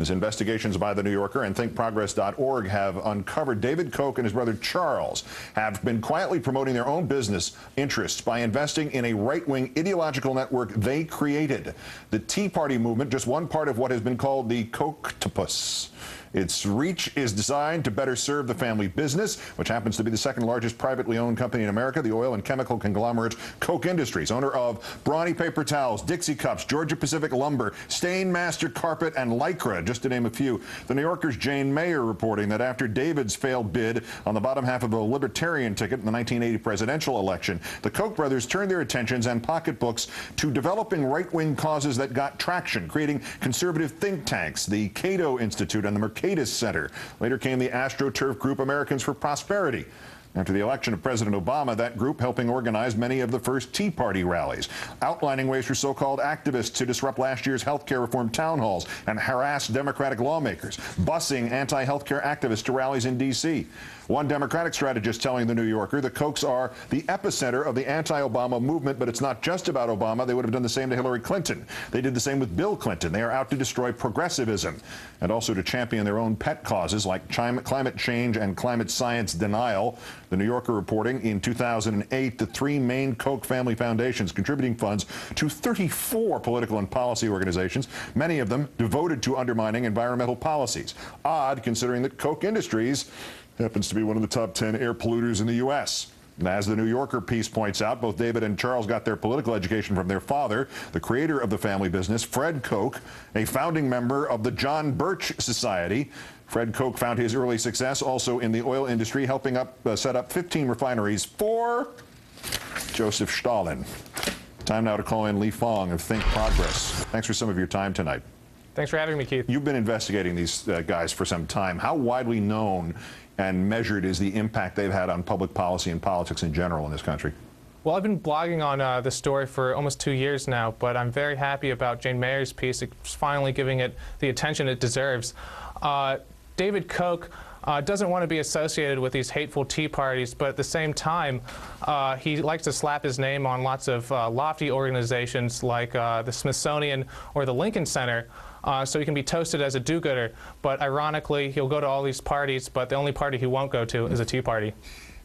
As investigations by The New Yorker and thinkprogress.org have uncovered, David Koch and his brother Charles have been quietly promoting their own business interests by investing in a right-wing ideological network they created. The Tea Party movement, just one part of what has been called the Kochtopus. Its reach is designed to better serve the family business, which happens to be the second largest privately owned company in America, the oil and chemical conglomerate Koch Industries, owner of Brawny Paper Towels, Dixie Cups, Georgia Pacific Lumber, Stainmaster Carpet, and Lycra, just to name a few. The New Yorker's Jane Mayer reporting that after David's failed bid on the bottom half of a Libertarian ticket in the 1980 presidential election, the Koch brothers turned their attentions and pocketbooks to developing right-wing causes that got traction, creating conservative think tanks, the Cato Institute and the Mercatus Center. Later came the AstroTurf group Americans for Prosperity. After the election of President Obama, that group helping organize many of the first Tea Party rallies, outlining ways for so-called activists to disrupt last year's health care reform town halls and harass Democratic lawmakers, busing anti-health care activists to rallies in D.C. One Democratic strategist telling The New Yorker the Kochs are the epicenter of the anti-Obama movement, but it's not just about Obama. They would have done the same to Hillary Clinton. They did the same with Bill Clinton. They are out to destroy progressivism and also to champion their own pet causes like climate change and climate science denial. The New Yorker reporting in 2008, the three main Koch family foundations contributing funds to 34 political and policy organizations, many of them devoted to undermining environmental policies. Odd, considering that Koch Industries happens to be one of the top 10 air polluters in the U.S. As the New Yorker piece points out, both David and Charles got their political education from their father, the creator of the family business, Fred Koch, a founding member of the John Birch Society. Fred Koch found his early success also in the oil industry, helping set up 15 refineries for Joseph Stalin. Time now to call in Lee Fong of Think Progress. Thanks for some of your time tonight. Thanks for having me, Keith. You've been investigating these guys for some time. How widely known and measured is the impact they've had on public policy and politics in general in this country? Well, I've been blogging on this story for almost 2 years now, but I'm very happy about Jane Mayer's piece. It's finally giving it the attention it deserves. David Koch doesn't want to be associated with these hateful Tea Parties, but at the same time, he likes to slap his name on lots of lofty organizations like the Smithsonian or the Lincoln Center, so he can be toasted as a do-gooder. But ironically, he'll go to all these parties, but the only party he won't go to is a Tea Party.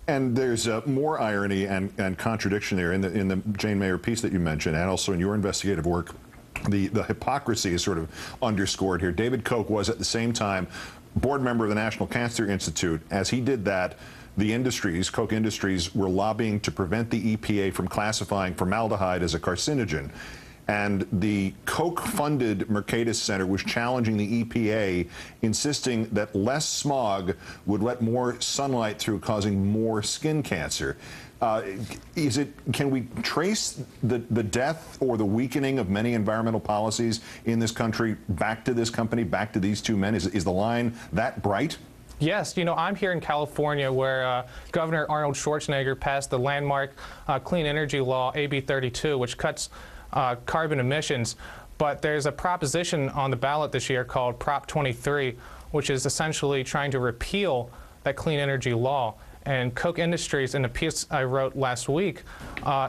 And there's more irony and contradiction there in the Jane Mayer piece that you mentioned, and also in your investigative work. The hypocrisy is sort of underscored here. David Koch was at the same time board member of the National Cancer Institute. As he did that, the industries, Koch Industries, were lobbying to prevent the EPA from classifying formaldehyde as a carcinogen. And the Koch-funded Mercatus Center was challenging the EPA, insisting that less smog would let more sunlight through, causing more skin cancer. Can we trace the death or the weakening of many environmental policies in this country back to this company, back to these two men? Is the line that bright? Yes, you know, I'm here in California where Governor Arnold Schwarzenegger passed the landmark clean energy law, AB 32, which cuts carbon emissions. But there's a proposition on the ballot this year called Prop 23, which is essentially trying to repeal that clean energy law. And Koch Industries, in a piece I wrote last week,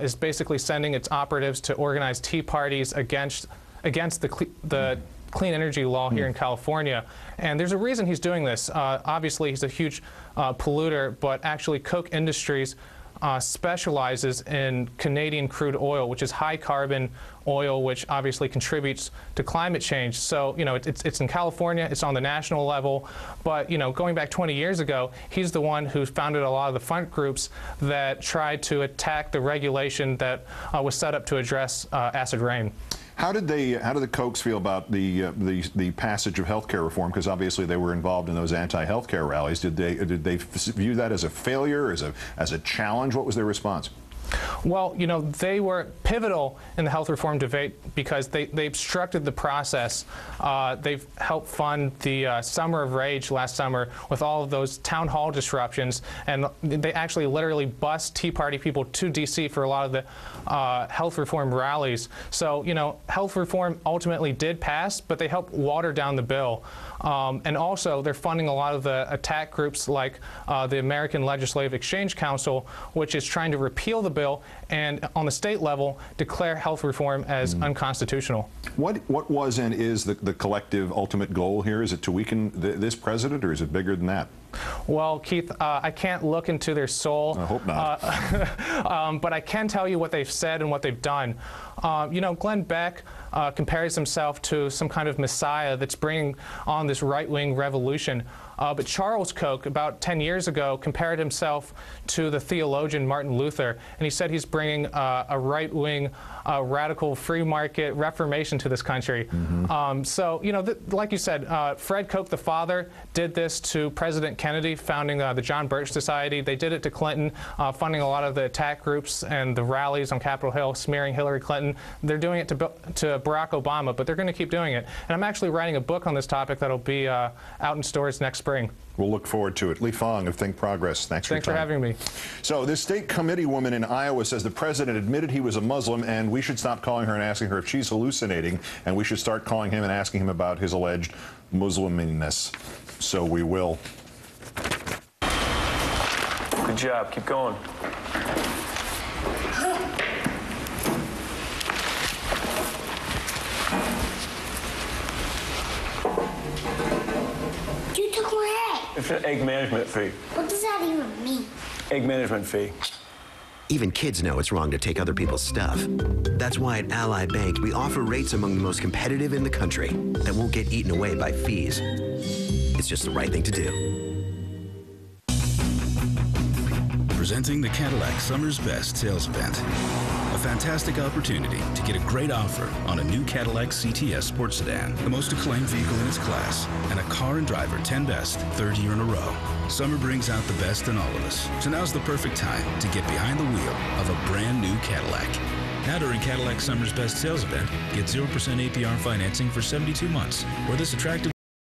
is basically sending its operatives to organize Tea Parties against the clean energy law here in California. And there's a reason he's doing this. Obviously, he's a huge polluter, but actually Koch Industries specializes in Canadian crude oil, which is high carbon oil, which obviously contributes to climate change. So, you know, it's in California, it's on the national level, but, you know, going back 20 years ago, he's the one who founded a lot of the front groups that tried to attack the regulation that was set up to address acid rain. How did the Kochs feel about the passage of health care reform? Because obviously they were involved in those anti-health care rallies. Did they view that as a failure, as a challenge? What was their response? Well, you know, they were pivotal in the health reform debate because they obstructed the process. They've helped fund the Summer of Rage last summer with all of those town hall disruptions, and they actually literally bused Tea Party people to D.C. for a lot of the health reform rallies. So, you know, health reform ultimately did pass, but they helped water down the bill. And also, they're funding a lot of the attack groups like the American Legislative Exchange Council, which is trying to repeal the bill bill, and on the state level, declare health reform as unconstitutional. What was and is the collective ultimate goal here? Is it to weaken this president, or is it bigger than that? Well, Keith, I can't look into their soul. I hope not. But I can tell you what they've said and what they've done. You know, Glenn Beck compares himself to some kind of messiah that's bringing on this right-wing revolution. But Charles Koch, about 10 years ago, compared himself to the theologian Martin Luther, and he said he's bringing a right-wing, radical free market reformation to this country. So, you know, like you said, Fred Koch, the father, did this to President Kennedy, founding the John Birch Society. They did it to Clinton, funding a lot of the attack groups and the rallies on Capitol Hill, smearing Hillary Clinton. They're doing it to Barack Obama, but they're going to keep doing it. And I'm actually writing a book on this topic that'll be out in stores next spring. We'll look forward to it. Lee Fong of Think Progress, thanks for your time. Thanks for having me. So this state committee woman in Iowa says the president admitted he was a Muslim, and we should stop calling her and asking her if she's hallucinating, and we should start calling him and asking him about his alleged Musliminess. So we will. Good job. Keep going. You took my egg. It's an egg management fee. What does that even mean? Egg management fee. Even kids know it's wrong to take other people's stuff. That's why at Ally Bank, we offer rates among the most competitive in the country that won't get eaten away by fees. It's just the right thing to do. Presenting the Cadillac Summer's Best sales event. A fantastic opportunity to get a great offer on a new Cadillac CTS sports sedan, the most acclaimed vehicle in its class, and a Car and Driver 10 Best, third year in a row. Summer brings out the best in all of us, so now's the perfect time to get behind the wheel of a brand new Cadillac. Now during Cadillac Summer's Best sales event, get 0% APR financing for 72 months, or this attractive